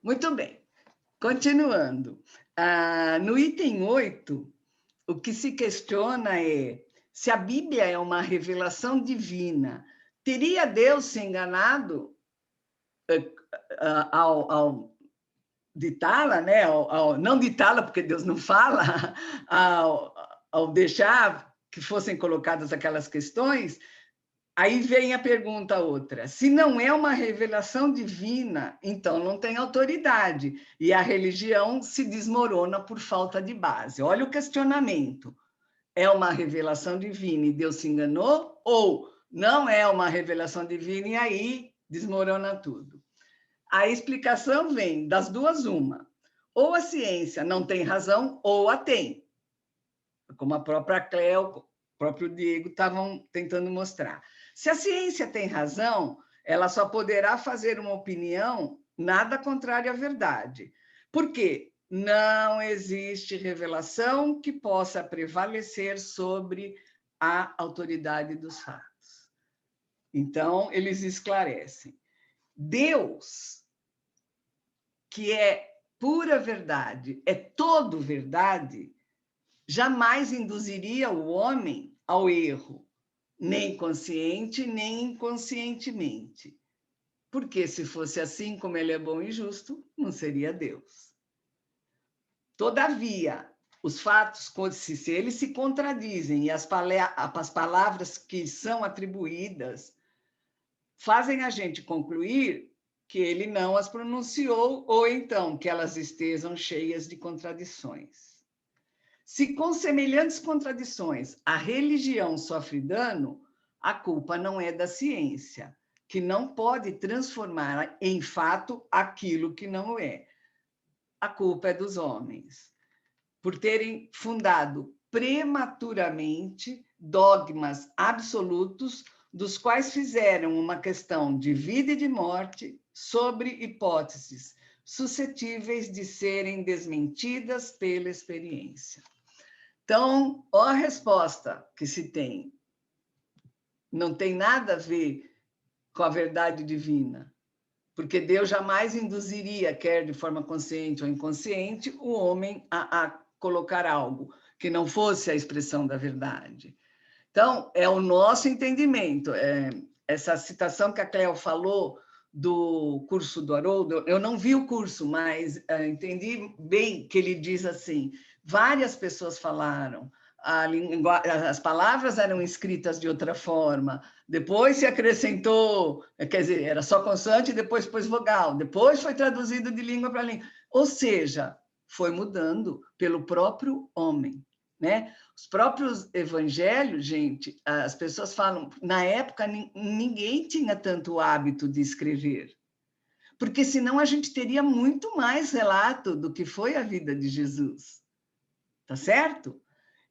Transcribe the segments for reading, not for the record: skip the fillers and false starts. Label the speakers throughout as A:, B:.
A: Muito bem. Continuando. No item 8, o que se questiona é se a Bíblia é uma revelação divina. Teria Deus se enganado ao ditá-la, né? Não ditá-la, porque Deus não fala, ao deixar que fossem colocadas aquelas questões? Aí vem a pergunta outra. Se não é uma revelação divina, então não tem autoridade. E a religião se desmorona por falta de base. Olha o questionamento. É uma revelação divina e Deus se enganou? Ou não é uma revelação divina e aí desmorona tudo? A explicação vem das duas uma. Ou a ciência não tem razão, ou a tem. Como a própria Cleo, o próprio Diego estavam tentando mostrar. Se a ciência tem razão, ela só poderá fazer uma opinião nada contrária à verdade. Por quê? Não existe revelação que possa prevalecer sobre a autoridade dos fatos. Então, eles esclarecem. Deus, que é pura verdade, é todo verdade, jamais induziria o homem ao erro, nem consciente, nem inconscientemente. Porque se fosse assim, como ele é bom e justo, não seria Deus. Todavia, os fatos, se eles se contradizem e as palavras que são atribuídas fazem a gente concluir que ele não as pronunciou, ou então que elas estejam cheias de contradições. Se com semelhantes contradições a religião sofre dano, a culpa não é da ciência, que não pode transformar em fato aquilo que não é. A culpa é dos homens, por terem fundado prematuramente dogmas absolutos, dos quais fizeram uma questão de vida e de morte sobre hipóteses suscetíveis de serem desmentidas pela experiência. Então, a resposta que se tem não tem nada a ver com a verdade divina, porque Deus jamais induziria, quer de forma consciente ou inconsciente, o homem a colocar algo que não fosse a expressão da verdade. Então, é o nosso entendimento. Essa citação que a Cleo falou do curso do Haroldo, eu não vi o curso, mas entendi bem que ele diz assim, várias pessoas falaram, as palavras eram escritas de outra forma, depois se acrescentou, quer dizer, era só consoante, depois pôs vogal, depois foi traduzido de língua para língua, ou seja, foi mudando pelo próprio homem, né? Os próprios evangelhos, gente, as pessoas falam, na época ninguém tinha tanto hábito de escrever, porque senão a gente teria muito mais relato do que foi a vida de Jesus, tá certo?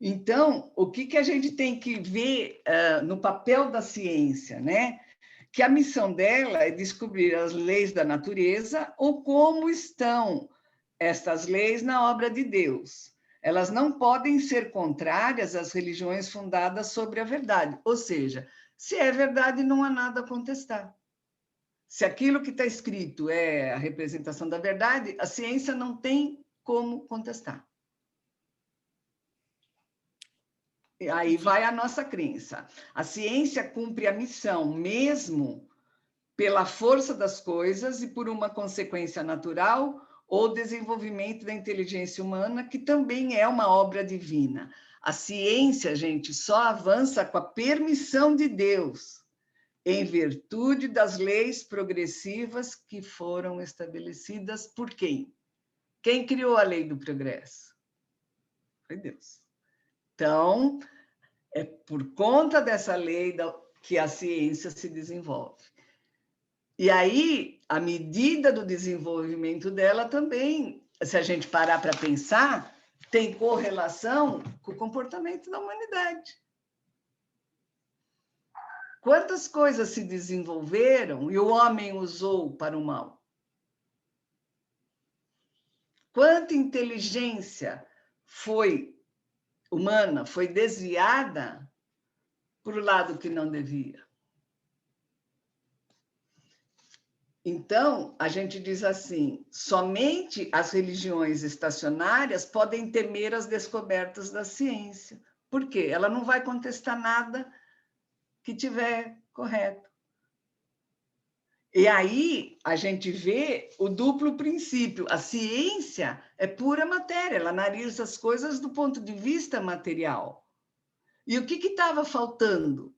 A: Então, o que a gente tem que ver no papel da ciência, né? Que a missão dela é descobrir as leis da natureza ou como estão estas leis na obra de Deus. Elas não podem ser contrárias às religiões fundadas sobre a verdade. Ou seja, se é verdade, não há nada a contestar. Se aquilo que está escrito é a representação da verdade, a ciência não tem como contestar. E aí vai a nossa crença. A ciência cumpre a missão, mesmo pela força das coisas e por uma consequência natural ou desenvolvimento da inteligência humana, que também é uma obra divina. A ciência, gente, só avança com a permissão de Deus, em virtude das leis progressivas que foram estabelecidas por quem? Quem criou a lei do progresso? Foi Deus. Então, é por conta dessa lei que a ciência se desenvolve. E aí, à medida do desenvolvimento dela também, se a gente parar para pensar, tem correlação com o comportamento da humanidade. Quantas coisas se desenvolveram e o homem usou para o mal? Quanta inteligência humana foi desviada para o lado que não devia? Então, a gente diz assim, somente as religiões estacionárias podem temer as descobertas da ciência. Por quê? Ela não vai contestar nada que tiver correto. E aí a gente vê o duplo princípio. A ciência é pura matéria, ela analisa as coisas do ponto de vista material. E o que estava faltando?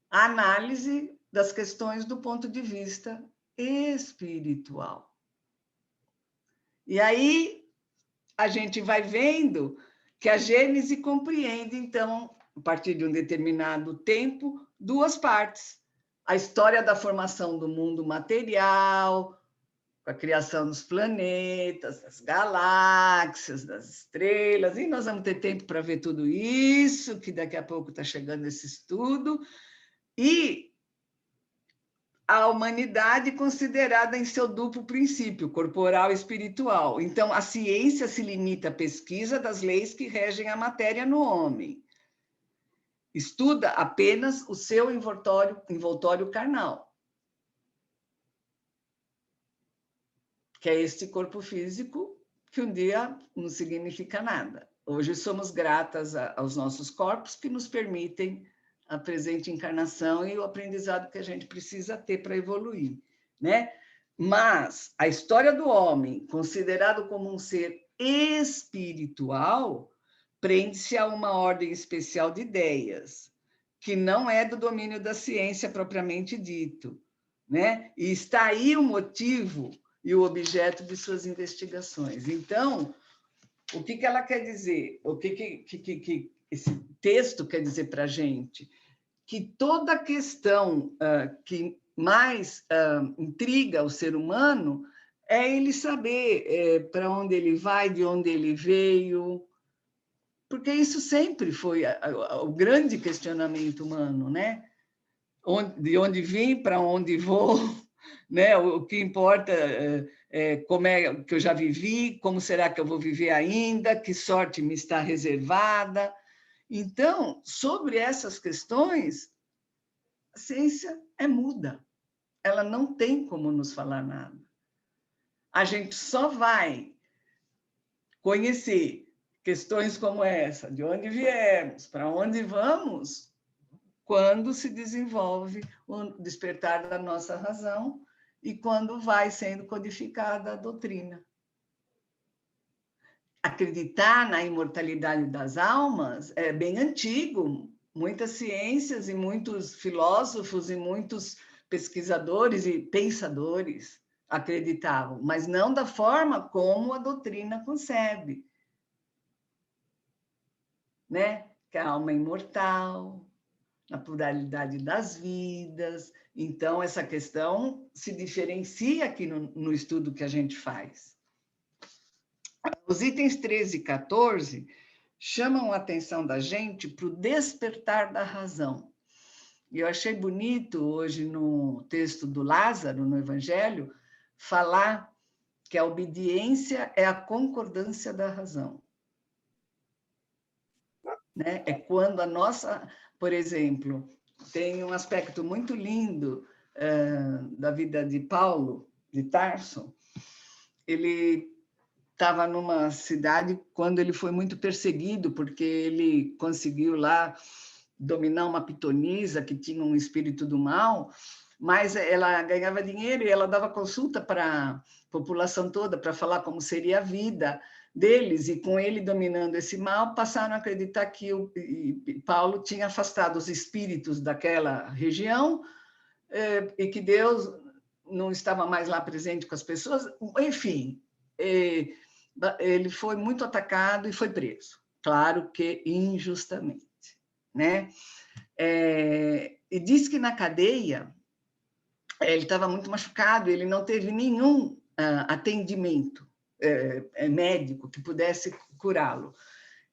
A: A análise das questões do ponto de vista espiritual. E aí a gente vai vendo que a Gênese compreende, então, a partir de um determinado tempo, duas partes. A história da formação do mundo material, com a criação dos planetas, das galáxias, das estrelas, e nós vamos ter tempo para ver tudo isso, que daqui a pouco está chegando esse estudo, e a humanidade considerada em seu duplo princípio, corporal e espiritual. Então, a ciência se limita à pesquisa das leis que regem a matéria no homem. Estuda apenas o seu envoltório carnal, que é este corpo físico que um dia não significa nada. Hoje somos gratas aos nossos corpos que nos permitem a presente encarnação e o aprendizado que a gente precisa ter para evoluir, né? Mas a história do homem, considerado como um ser espiritual, prende-se a uma ordem especial de ideias, que não é do domínio da ciência propriamente dito, né? E está aí o motivo e o objeto de suas investigações. Então, o que ela quer dizer? O que esse texto quer dizer para a gente? Que toda questão que mais intriga o ser humano é ele saber para onde ele vai, de onde ele veio, porque isso sempre foi o grande questionamento humano, né? De onde vim, para onde vou, né? O que importa como é que eu já vivi, como será que eu vou viver ainda, que sorte me está reservada. Então, sobre essas questões, a ciência é muda, ela não tem como nos falar nada. A gente só vai conhecer questões como essa, de onde viemos, para onde vamos, quando se desenvolve o despertar da nossa razão e quando vai sendo codificada a doutrina. Acreditar na imortalidade das almas é bem antigo. Muitas ciências e muitos filósofos e muitos pesquisadores e pensadores acreditavam, mas não da forma como a doutrina concebe, né? Que a alma é imortal, na pluralidade das vidas. Então, essa questão se diferencia aqui no estudo que a gente faz. Os itens 13 e 14 chamam a atenção da gente para o despertar da razão. E eu achei bonito hoje no texto do Lázaro, no Evangelho, falar que a obediência é a concordância da razão. Né? É quando a nossa, por exemplo, tem um aspecto muito lindo da vida de Paulo, de Tarso. Ele estava numa cidade quando ele foi muito perseguido, porque ele conseguiu lá dominar uma pitonisa que tinha um espírito do mal, mas ela ganhava dinheiro e ela dava consulta para a população toda para falar como seria a vida deles, e com ele dominando esse mal, passaram a acreditar que Paulo tinha afastado os espíritos daquela região e que Deus não estava mais lá presente com as pessoas. Enfim, ele foi muito atacado e foi preso, claro que injustamente, né? E diz que na cadeia ele estava muito machucado, ele não teve nenhum atendimento médico que pudesse curá-lo.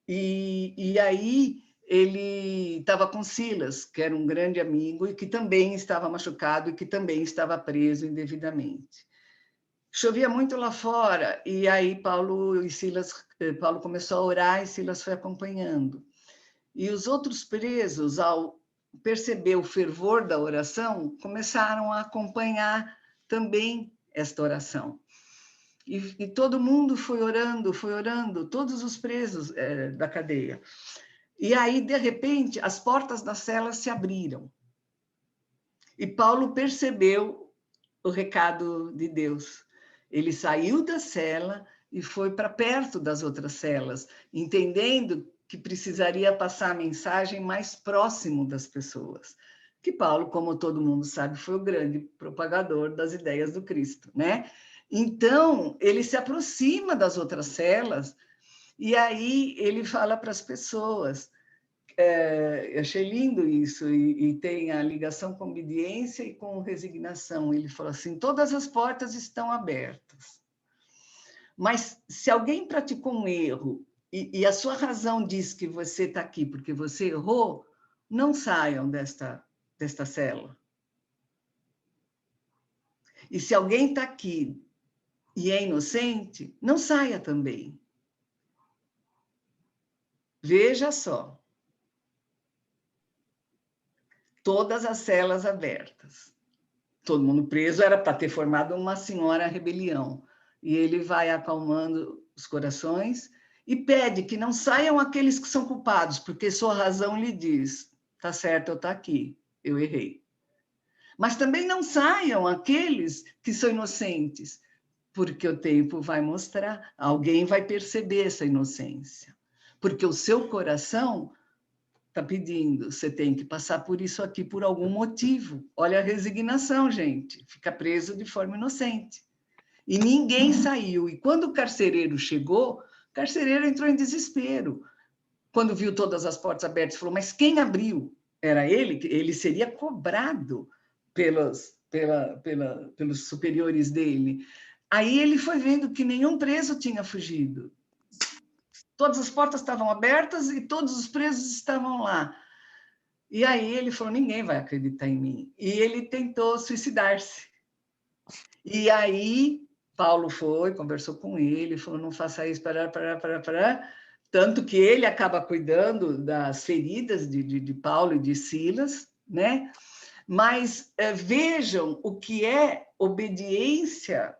A: E aí ele estava com Silas, que era um grande amigo e que também estava machucado e que também estava preso indevidamente. Chovia muito lá fora, e aí Paulo começou a orar e Silas foi acompanhando. E os outros presos, ao perceber o fervor da oração, começaram a acompanhar também esta oração. E todo mundo foi orando, todos os presos da cadeia. E aí, de repente, as portas das celas se abriram. E Paulo percebeu o recado de Deus. Ele saiu da cela e foi para perto das outras celas, entendendo que precisaria passar a mensagem mais próximo das pessoas. Que Paulo, como todo mundo sabe, foi o grande propagador das ideias do Cristo, né? Então, ele se aproxima das outras celas e aí ele fala para as pessoas. Eu achei lindo isso, e tem a ligação com obediência e com resignação. Ele falou assim: todas as portas estão abertas, mas se alguém praticou um erro e a sua razão diz que você está aqui porque você errou, não saiam desta cela. E se alguém está aqui e é inocente, não saia também. Veja só. Todas as celas abertas. Todo mundo preso, era para ter formado uma senhora rebelião. E ele vai acalmando os corações e pede que não saiam aqueles que são culpados, porque sua razão lhe diz: tá certo, eu estou aqui, eu errei. Mas também não saiam aqueles que são inocentes, porque o tempo vai mostrar, alguém vai perceber essa inocência. Porque o seu coração está pedindo, você tem que passar por isso aqui por algum motivo. Olha a resignação, gente. Fica preso de forma inocente. E ninguém saiu. E quando o carcereiro chegou, o carcereiro entrou em desespero. Quando viu todas as portas abertas, falou: mas quem abriu? Era ele? Ele seria cobrado pelos superiores dele. Aí ele foi vendo que nenhum preso tinha fugido. Todas as portas estavam abertas e todos os presos estavam lá. E aí ele falou: ninguém vai acreditar em mim. E ele tentou suicidar-se. E aí Paulo foi, conversou com ele, falou: não faça isso, parar. Tanto que ele acaba cuidando das feridas de Paulo e de Silas, né? Mas vejam o que é obediência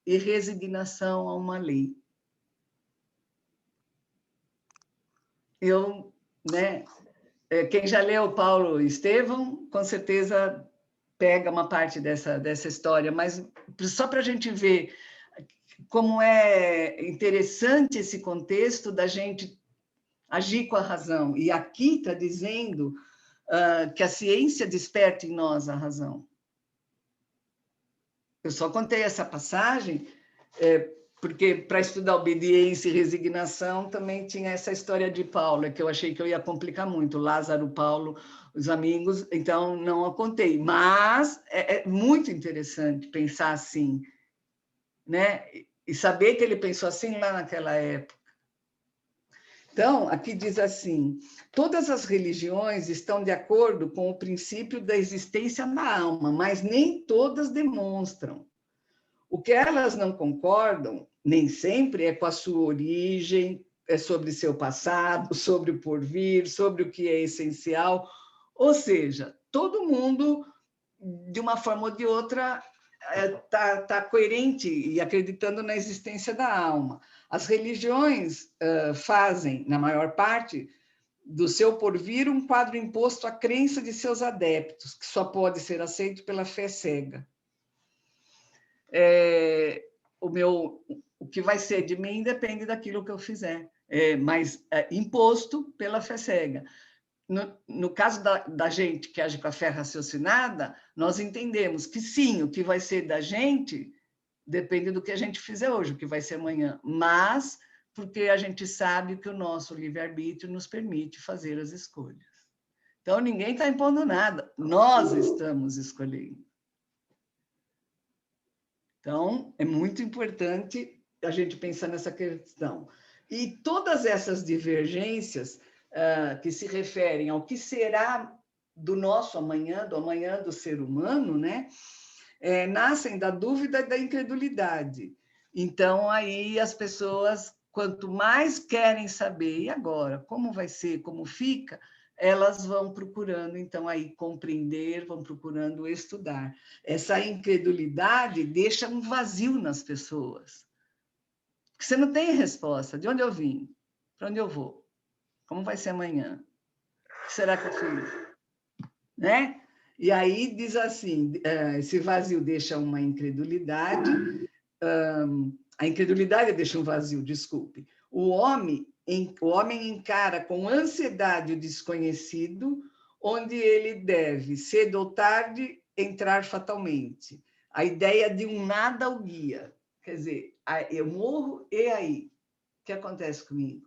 A: e resignação a uma lei. Né? Quem já leu Paulo e Estevão, com certeza pega uma parte dessa história, mas só para a gente ver como é interessante esse contexto da gente agir com a razão. E aqui está dizendo que a ciência desperta em nós a razão. Eu só contei essa passagem porque para estudar obediência e resignação também tinha essa história de Paulo, que eu achei que eu ia complicar muito, Lázaro, Paulo, os amigos, então não a contei. Mas é muito interessante pensar assim, né? E saber que ele pensou assim lá naquela época. Então, aqui diz assim: todas as religiões estão de acordo com o princípio da existência da alma, mas nem todas demonstram. O que elas não concordam, nem sempre, é com a sua origem, é sobre seu passado, sobre o porvir, sobre o que é essencial. Ou seja, todo mundo, de uma forma ou de outra, está coerente e acreditando na existência da alma. As religiões fazem, na maior parte, do seu porvir um quadro imposto à crença de seus adeptos, que só pode ser aceito pela fé cega. O que vai ser de mim depende daquilo que eu fizer, mas imposto pela fé cega. No caso da gente que age com a fé raciocinada, nós entendemos que sim, o que vai ser da gente depende do que a gente fizer hoje, o que vai ser amanhã, mas porque a gente sabe que o nosso livre-arbítrio nos permite fazer as escolhas. Então, ninguém está impondo nada, nós estamos escolhendo. Então, é muito importante a gente pensar nessa questão. E todas essas divergências que se referem ao que será do nosso amanhã, do amanhã do ser humano, né, nascem da dúvida e da incredulidade. Então, aí as pessoas, quanto mais querem saber, e agora, como vai ser, como fica, elas vão procurando, então, aí compreender, vão procurando estudar. Essa incredulidade deixa um vazio nas pessoas. Porque você não tem resposta. De onde eu vim? Para onde eu vou? Como vai ser amanhã? O que será que eu fiz? Né? E aí diz assim, esse vazio deixa uma incredulidade, a incredulidade deixa um vazio, desculpe. O homem encara com ansiedade o desconhecido, onde ele deve, cedo ou tarde, entrar fatalmente. A ideia de um nada o guia. Quer dizer, eu morro, e aí? O que acontece comigo?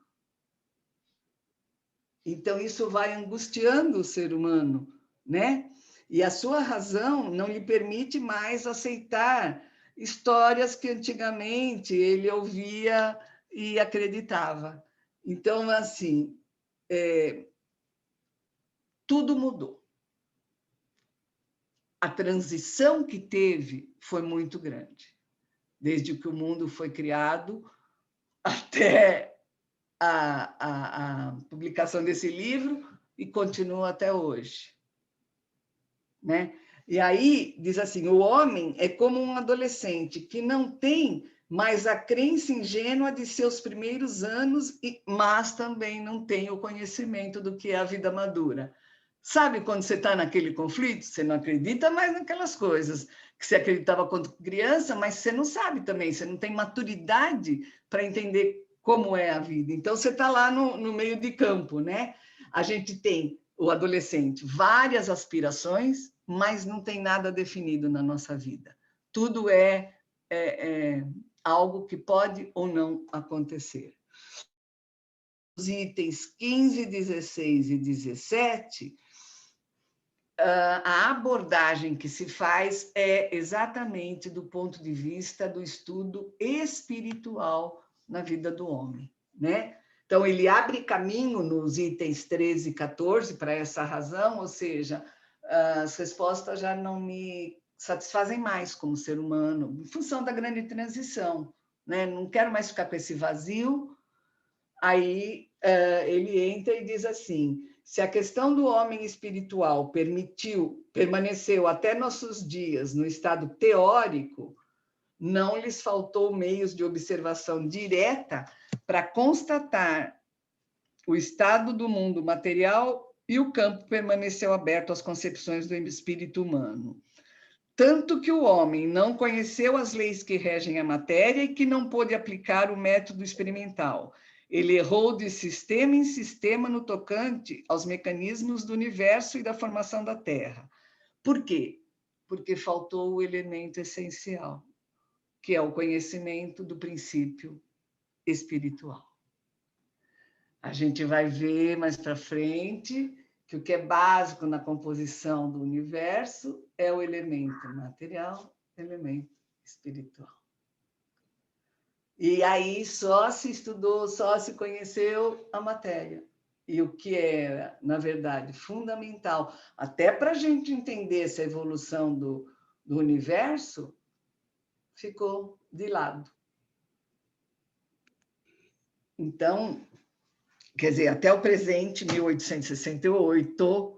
A: Então, isso vai angustiando o ser humano, né? E a sua razão não lhe permite mais aceitar histórias que antigamente ele ouvia e acreditava. Então, assim, tudo mudou. A transição que teve foi muito grande, desde que o mundo foi criado até a publicação desse livro e continua até hoje. Né? E aí diz assim, o homem é como um adolescente que não tem mais a crença ingênua de seus primeiros anos, mas também não tem o conhecimento do que é a vida madura. Sabe quando você está naquele conflito? Você não acredita mais naquelas coisas que você acreditava quando criança, mas você não sabe também, você não tem maturidade para entender como é a vida. Então, você está lá no meio de campo, né? A gente tem o adolescente, várias aspirações, mas não tem nada definido na nossa vida. Tudo é algo que pode ou não acontecer. Os itens 15, 16 e 17, a abordagem que se faz é exatamente do ponto de vista do estudo espiritual na vida do homem, né? Então, ele abre caminho nos itens 13 e 14 para essa razão, ou seja, as respostas já não me satisfazem mais como ser humano, em função da grande transição, né? Não quero mais ficar com esse vazio. Aí ele entra e diz assim, se a questão do homem espiritual permaneceu até nossos dias no estado teórico, não lhes faltou meios de observação direta para constatar o estado do mundo material e o campo permaneceu aberto às concepções do espírito humano. Tanto que o homem não conheceu as leis que regem a matéria e que não pôde aplicar o método experimental. Ele errou de sistema em sistema no tocante aos mecanismos do universo e da formação da Terra. Por quê? Porque faltou o elemento essencial, que é o conhecimento do princípio espiritual. A gente vai ver mais para frente que o que é básico na composição do universo é o elemento material, elemento espiritual. E aí só se estudou, só se conheceu a matéria. E o que é, na verdade, fundamental, até para a gente entender essa evolução do universo, ficou de lado. Então, quer dizer, até o presente, 1868,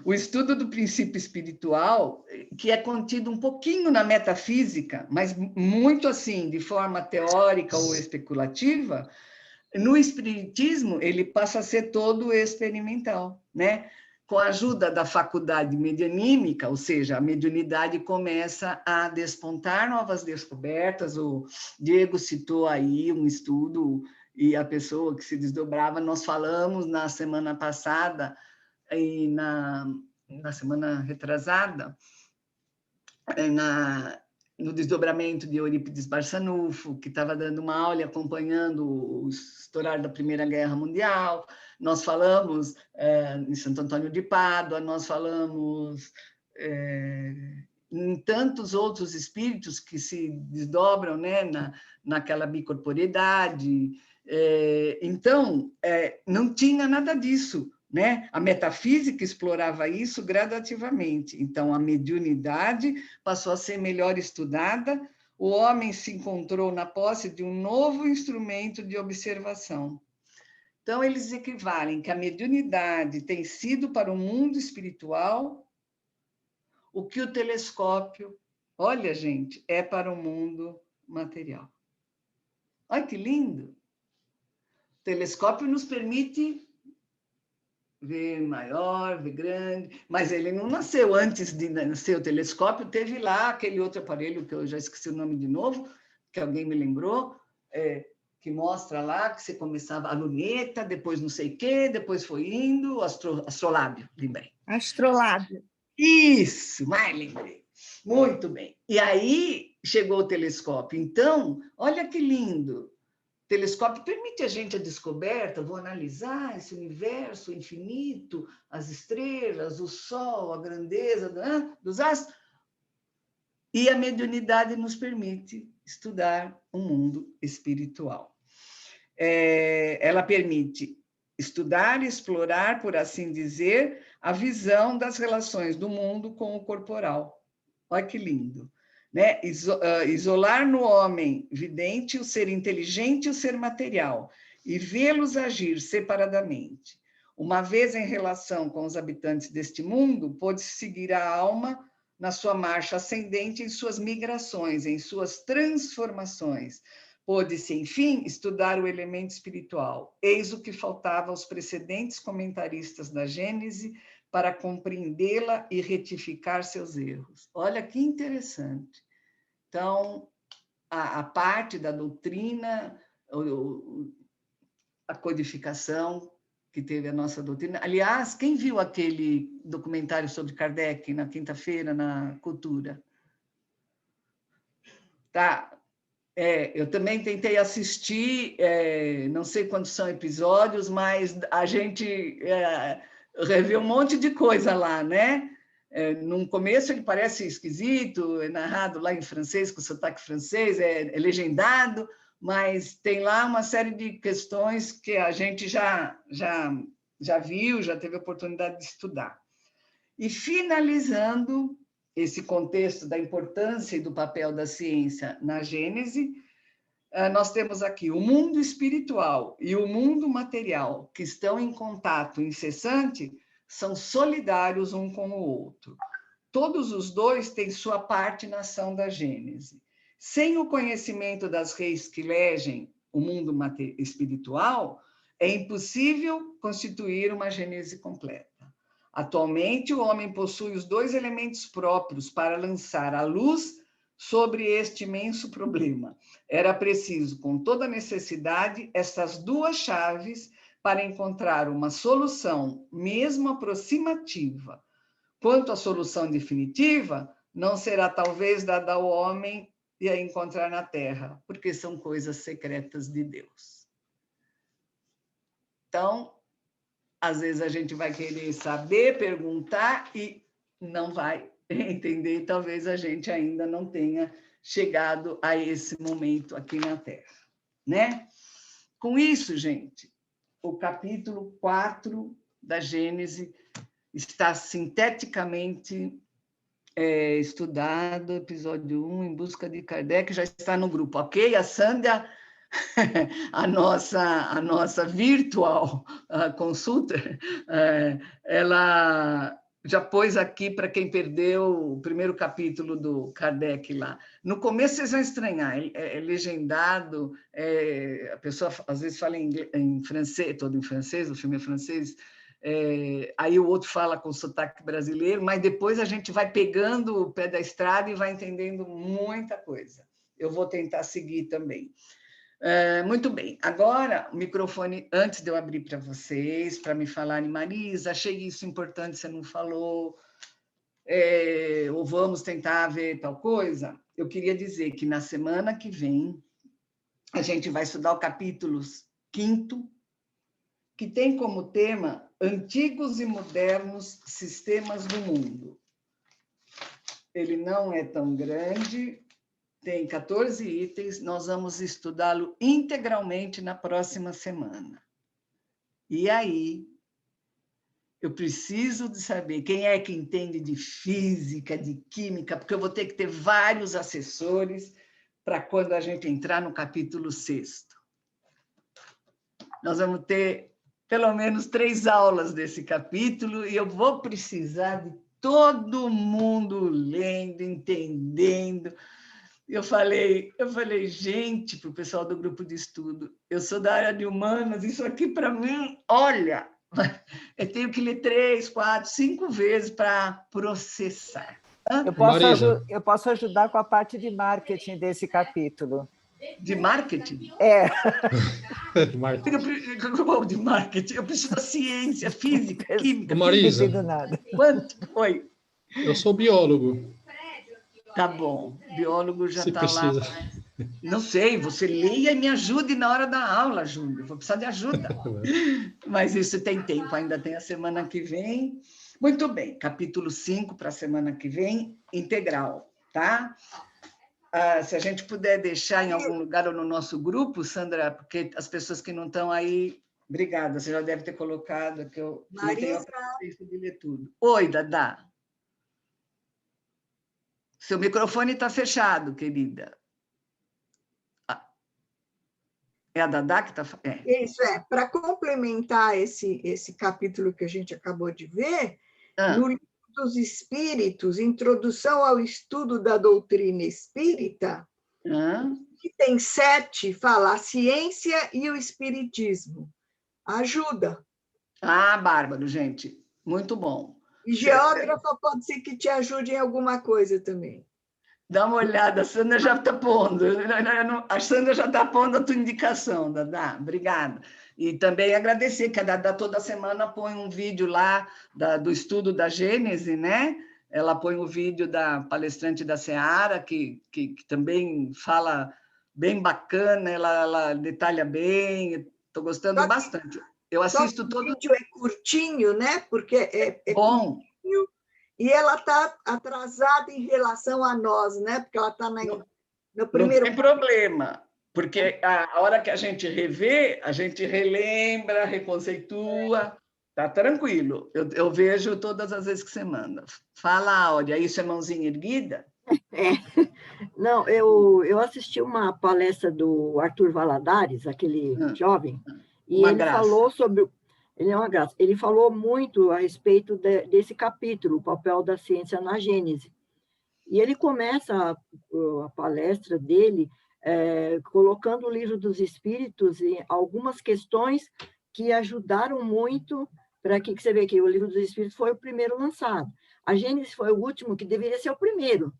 A: o estudo do princípio espiritual, que é contido um pouquinho na metafísica, mas muito assim, de forma teórica ou especulativa, no espiritismo ele passa a ser todo experimental, né? Com a ajuda da faculdade medianímica, ou seja, a mediunidade começa a despontar novas descobertas. O Diego citou aí um estudo e a pessoa que se desdobrava, nós falamos na semana passada e na semana retrasada, no desdobramento de Eurípides Barçanufo, que estava dando uma aula e acompanhando o estourar da Primeira Guerra Mundial. Nós falamos em Santo Antônio de Pádua, nós falamos em tantos outros espíritos que se desdobram, né, naquela bicorporeidade. Então, não tinha nada disso, né? A metafísica explorava isso gradativamente. Então, a mediunidade passou a ser melhor estudada, o homem se encontrou na posse de um novo instrumento de observação. Então, eles equivalem que a mediunidade tem sido para o mundo espiritual o que o telescópio, olha, gente, é para o mundo material. Olha que lindo! O telescópio nos permite ver maior, ver grande, mas ele não nasceu antes de nascer o telescópio, teve lá aquele outro aparelho, que eu já esqueci o nome de novo, que alguém me lembrou, que mostra lá que você começava a luneta, depois não sei o quê, depois foi indo, astrolábio, lembrei.
B: Astrolábio.
A: Isso, mas lembrei. Muito bem. E aí chegou o telescópio. Então, olha que lindo. O telescópio permite a gente a descoberta, vou analisar esse universo infinito, as estrelas, o Sol, a grandeza dos astros. E a mediunidade nos permite estudar o mundo espiritual. Ela permite estudar e explorar, por assim dizer, a visão das relações do mundo com o corporal. Olha que lindo. Né? Isolar no homem vidente o ser inteligente e o ser material, e vê-los agir separadamente. Uma vez em relação com os habitantes deste mundo, pôde-se seguir a alma na sua marcha ascendente, em suas migrações, em suas transformações. Pôde-se, enfim, estudar o elemento espiritual. Eis o que faltava aos precedentes comentaristas da Gênese para compreendê-la e retificar seus erros. Olha que interessante. Então, a parte da doutrina, a codificação que teve a nossa doutrina. Aliás, quem viu aquele documentário sobre Kardec na quinta-feira, na Cultura? Tá. Eu também tentei assistir, não sei quantos são episódios, mas a gente revê um monte de coisa lá, né? No começo ele parece esquisito, é narrado lá em francês, com sotaque francês, é legendado, mas tem lá uma série de questões que a gente já viu, já teve a oportunidade de estudar. E finalizando esse contexto da importância e do papel da ciência na Gênese, nós temos aqui o mundo espiritual e o mundo material, que estão em contato incessante, são solidários um com o outro. Todos os dois têm sua parte na ação da Gênese. Sem o conhecimento das leis que legem o mundo espiritual, é impossível constituir uma Gênese completa. Atualmente, o homem possui os dois elementos próprios para lançar a luz sobre este imenso problema. Era preciso, com toda necessidade, essas duas chaves para encontrar uma solução, mesmo aproximativa. Quanto à solução definitiva, não será talvez dada ao homem e a encontrar na Terra, porque são coisas secretas de Deus. Então, às vezes a gente vai querer saber, perguntar e não vai entender, e talvez a gente ainda não tenha chegado a esse momento aqui na Terra, né? Com isso, gente, o capítulo 4 da Gênese está sinteticamente estudado, episódio 1, Em Busca de Kardec, já está no grupo, ok? A Sandra, a nossa virtual consulta, ela já pôs aqui para quem perdeu o primeiro capítulo do Kardec lá. No começo vocês vão estranhar, é legendado, a pessoa às vezes fala em francês, todo em francês, o filme é francês, aí o outro fala com sotaque brasileiro, mas depois a gente vai pegando o pé da estrada e vai entendendo muita coisa. Eu vou tentar seguir também. Muito bem, agora o microfone, antes de eu abrir para vocês, para me falarem, Marisa, achei isso importante, você não falou, ou vamos tentar ver tal coisa. Eu queria dizer que na semana que vem a gente vai estudar o capítulo 5º, que tem como tema Antigos e Modernos Sistemas do Mundo. Ele não é tão grande, tem 14 itens, nós vamos estudá-lo integralmente na próxima semana. E aí, eu preciso de saber quem é que entende de física, de química, porque eu vou ter que ter vários assessores para quando a gente entrar no capítulo 6º. Nós vamos ter pelo menos 3 aulas desse capítulo, e eu vou precisar de todo mundo lendo, entendendo. Eu falei, gente, para o pessoal do grupo de estudo, eu sou da área de humanas, isso aqui para mim, olha, eu tenho que ler 3, 4, 5 vezes para processar.
B: Eu posso ajudar com a parte de marketing desse capítulo.
A: De marketing?
B: É.
A: De marketing. Eu preciso da ciência, física, química.
C: Marisa,
B: não nada.
A: Quanto foi?
C: Eu sou biólogo.
A: Tá bom, biólogo já está lá.
C: Precisa.
A: Não sei, você leia e me ajude na hora da aula, Júlio. Vou precisar de ajuda. Mas isso tem tempo, ainda tem a semana que vem. Muito bem, capítulo 5 para a semana que vem, integral, tá? Se a gente puder deixar em algum lugar ou no nosso grupo, Sandra, porque as pessoas que não estão aí, obrigada, você já deve ter colocado, que eu não tenho a paciência de ler tudo. Oi, Dadá. Seu microfone está fechado, querida. É a Dadá que está...
D: Isso, para complementar esse capítulo que a gente acabou de ver, no Livro dos Espíritos, Introdução ao Estudo da Doutrina Espírita, item 7 fala a ciência e o espiritismo. Ajuda.
A: Bárbaro, gente. Muito bom.
D: E geógrafa pode ser que te ajude em alguma coisa também.
A: Dá uma olhada, a Sandra já está pondo. A Sandra já está pondo a tua indicação, Dadá. Obrigada. E também agradecer que a Dadá toda semana põe um vídeo lá do estudo da Gênese, né? Ela põe o vídeo da palestrante da Seara, que também fala bem bacana, ela detalha bem. Estou gostando bastante. Eu assisto todo...
D: O vídeo é curtinho, né? Porque é
A: bom.
D: Curtinho. E ela está atrasada em relação a nós, né? Porque ela está no primeiro...
A: Não tem problema, porque a hora que a gente revê, a gente relembra, reconceitua, tá tranquilo. Eu vejo todas as vezes que você manda. Fala, Áurea, isso é mãozinha erguida?
E: Não, eu assisti uma palestra do Arthur Valadares, aquele jovem, e ele falou sobre... Ele é uma graça. Ele falou muito a respeito desse capítulo, o papel da ciência na Gênese. E ele começa a palestra dele colocando o Livro dos Espíritos em algumas questões que ajudaram muito para que você vê que o Livro dos Espíritos foi o primeiro lançado. A Gênese foi o último, que deveria ser o primeiro.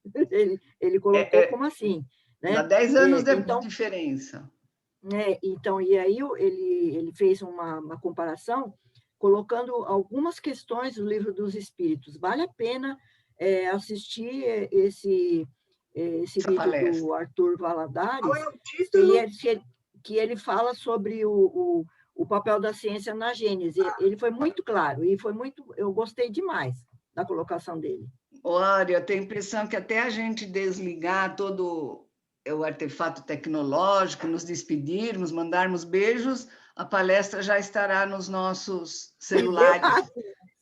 E: Ele colocou como assim. Né?
A: Dá 10 anos de diferença.
E: Então, e aí ele fez uma comparação, colocando algumas questões do Livro dos Espíritos. Vale a pena assistir esse vídeo palestra do Arthur Valadares,
D: qual é o título?
E: Que ele fala sobre o papel da ciência na Gênese. Ele foi muito claro, e eu gostei demais da colocação dele.
A: Olha, eu tenho a impressão que até a gente desligar todo o artefato tecnológico, nos despedirmos, mandarmos beijos, a palestra já estará nos nossos celulares.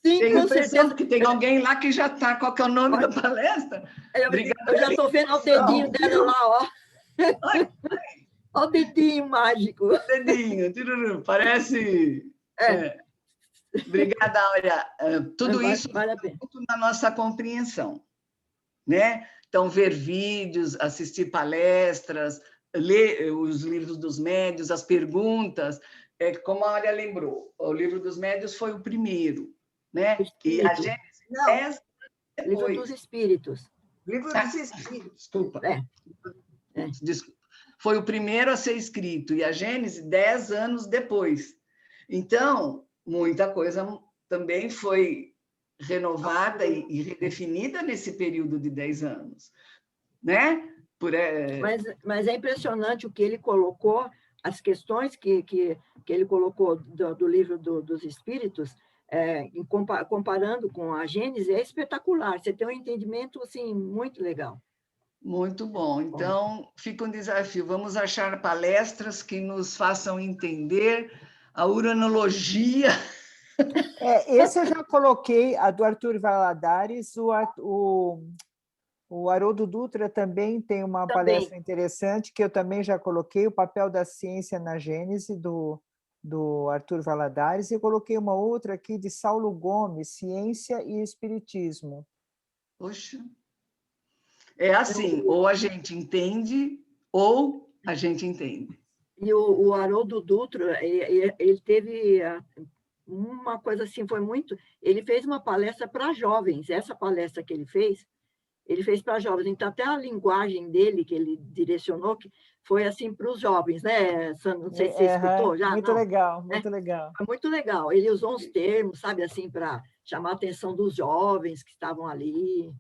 E: Sim,
A: tenho a impressão que tem alguém lá que já está. Qual que é o nome da palestra?
E: Eu já estou vendo o dedinho dela lá, ó. Olha o dedinho mágico.
A: O dedinho, parece... Obrigada, Áurea. Tudo isso
E: vale a pena.
A: Muito na nossa compreensão, né? Então, ver vídeos, assistir palestras, ler os livros dos médios, as perguntas. Como a Áurea lembrou, o livro dos médios foi o primeiro, né? E a gente...
E: Livro dos Espíritos.
D: Livro dos Espíritos.
A: Desculpa. Desculpa. Foi o primeiro a ser escrito, e a Gênese 10 anos depois. Então, muita coisa também foi renovada e redefinida nesse período de 10 anos, né?
E: Mas é impressionante o que ele colocou, as questões que ele colocou do livro dos Espíritos, comparando com a Gênese, é espetacular. Você tem um entendimento assim, muito legal.
A: Muito bom. Então, fica um desafio. Vamos achar palestras que nos façam entender a uranologia.
B: Esse eu já coloquei, a do Arthur Valadares, o Haroldo Dutra também tem uma palestra interessante, que eu também já coloquei, o papel da ciência na Gênese, do do Arthur Valadares, e eu coloquei uma outra aqui de Saulo Gomes, Ciência e Espiritismo.
A: Poxa. É assim, ou a gente entende, ou a gente entende.
E: E o Haroldo Dutra, ele teve uma coisa assim, foi muito... Ele fez uma palestra para jovens. Essa palestra que ele fez para jovens. Então, até a linguagem dele, que ele direcionou, que foi assim para os jovens, né, Sandra? Não sei se você escutou já.
B: Muito legal, muito legal.
E: Foi muito legal. Ele usou uns termos, sabe, assim, para chamar a atenção dos jovens que estavam ali.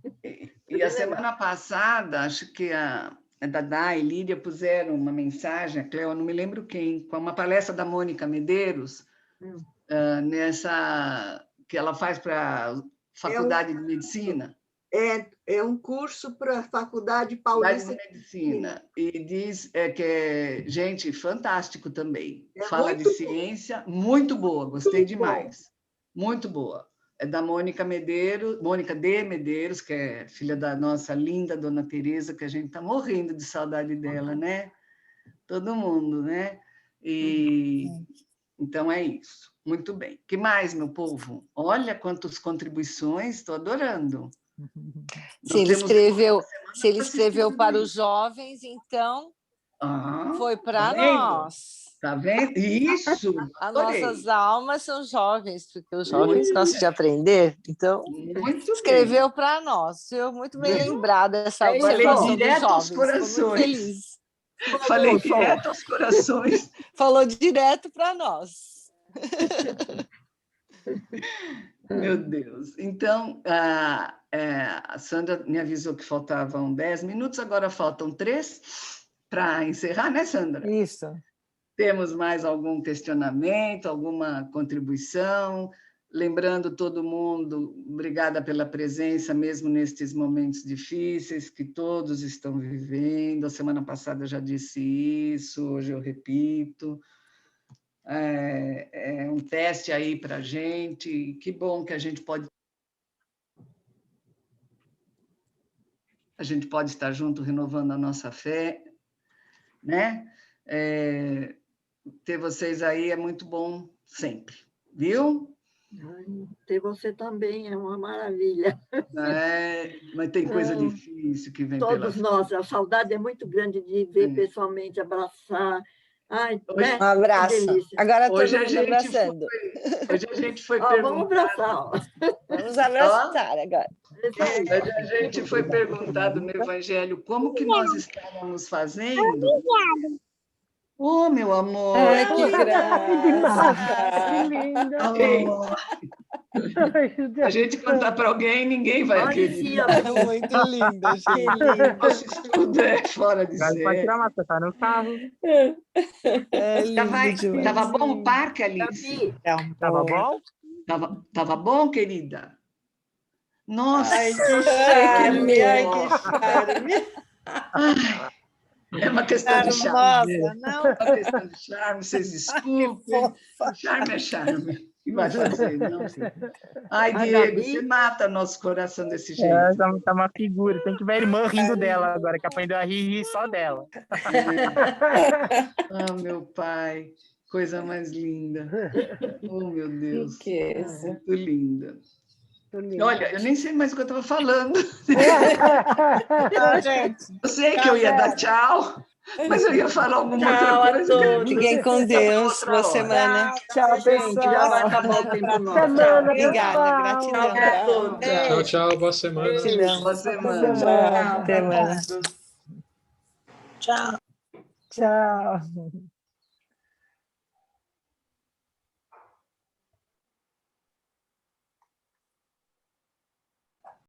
A: E a semana passada, acho que a Dadá e Lídia puseram uma mensagem, a Cleo, não me lembro quem, com uma palestra da Mônica Medeiros, nessa que ela faz para a Faculdade de Medicina.
D: É um curso para a Faculdade Paulista
A: de Medicina. E diz que é gente fantástico também.
D: É
A: Fala de ciência, muito boa, gostei demais. Muito boa. É da Mônica Medeiros, Mônica de Medeiros, que é filha da nossa linda Dona Teresa, que a gente está morrendo de saudade dela, né? Todo mundo, né? E então é isso. Muito bem. Que mais, meu povo? Olha quantas contribuições, estou adorando.
F: Se ele escreveu para os jovens, então foi para nós.
A: Tá vendo? Isso!
F: As nossas almas são jovens, porque os jovens gostam de aprender. Então, escreveu para nós. Eu muito bem lembrada dessa observação dos jovens.
A: Aos corações.
F: Feliz.
A: Falei direto aos corações.
F: Falou direto para nós.
A: Meu Deus. Então, a Sandra me avisou que faltavam 10 minutos, agora faltam 3 para encerrar, né, Sandra?
B: Isso.
A: Temos mais algum questionamento, alguma contribuição? Lembrando todo mundo, obrigada pela presença, mesmo nestes momentos difíceis que todos estão vivendo. A semana passada eu já disse isso, hoje eu repito. É um teste aí para a gente. Que bom que a gente pode estar junto, renovando a nossa fé, né? Ter vocês aí é muito bom sempre, viu?
E: Ter você também é uma maravilha.
A: Mas tem coisa difícil que vem pela frente.
E: Todos nós, a saudade é muito grande de ver pessoalmente, abraçar. Ai,
F: né? Um abraço. Agora todo mundo abraçando.
A: Hoje a gente foi perguntar...
E: Vamos abraçar.
F: Vamos abraçar agora.
A: Hoje a gente foi perguntado no Evangelho como que nós estávamos fazendo. Oh, meu amor!
F: Ai, que graça!
A: Que a gente contar para alguém, ninguém vai acreditar.
F: É muito linda, gente.
A: Nosso estudo é fora de série.
G: Pode tirar, mas tá no carro.
A: Tava bom o parque, Alice?
G: Tava bom?
A: Tava bom, querida? Nossa!
F: Ai, que charme! Ai, que charme!
A: É uma questão de charme.
F: Não.
A: É uma questão de charme, vocês desculpem. Charme é charme. O que vai fazer, não? Ai, Diego, você mata nosso coração desse jeito.
G: Tá uma figura. Tem que ver a irmã rindo dela agora, que aprendeu a rir só dela.
A: Ah, meu pai. Coisa mais linda. Oh, meu Deus.
F: Que é isso?
A: Muito linda. Olha, eu nem sei mais o que eu estava falando. Eu sei que eu ia dar tchau, mas eu ia falar alguma outra coisa.
F: Fiquem com Deus. Boa semana.
B: Tchau, pessoal.
E: Já vai acabar o tempo nosso.
F: Obrigada, gratidão.
C: Tchau, tchau. Boa semana.
A: Boa semana.
F: Boa semana. Tchau.
B: Tchau.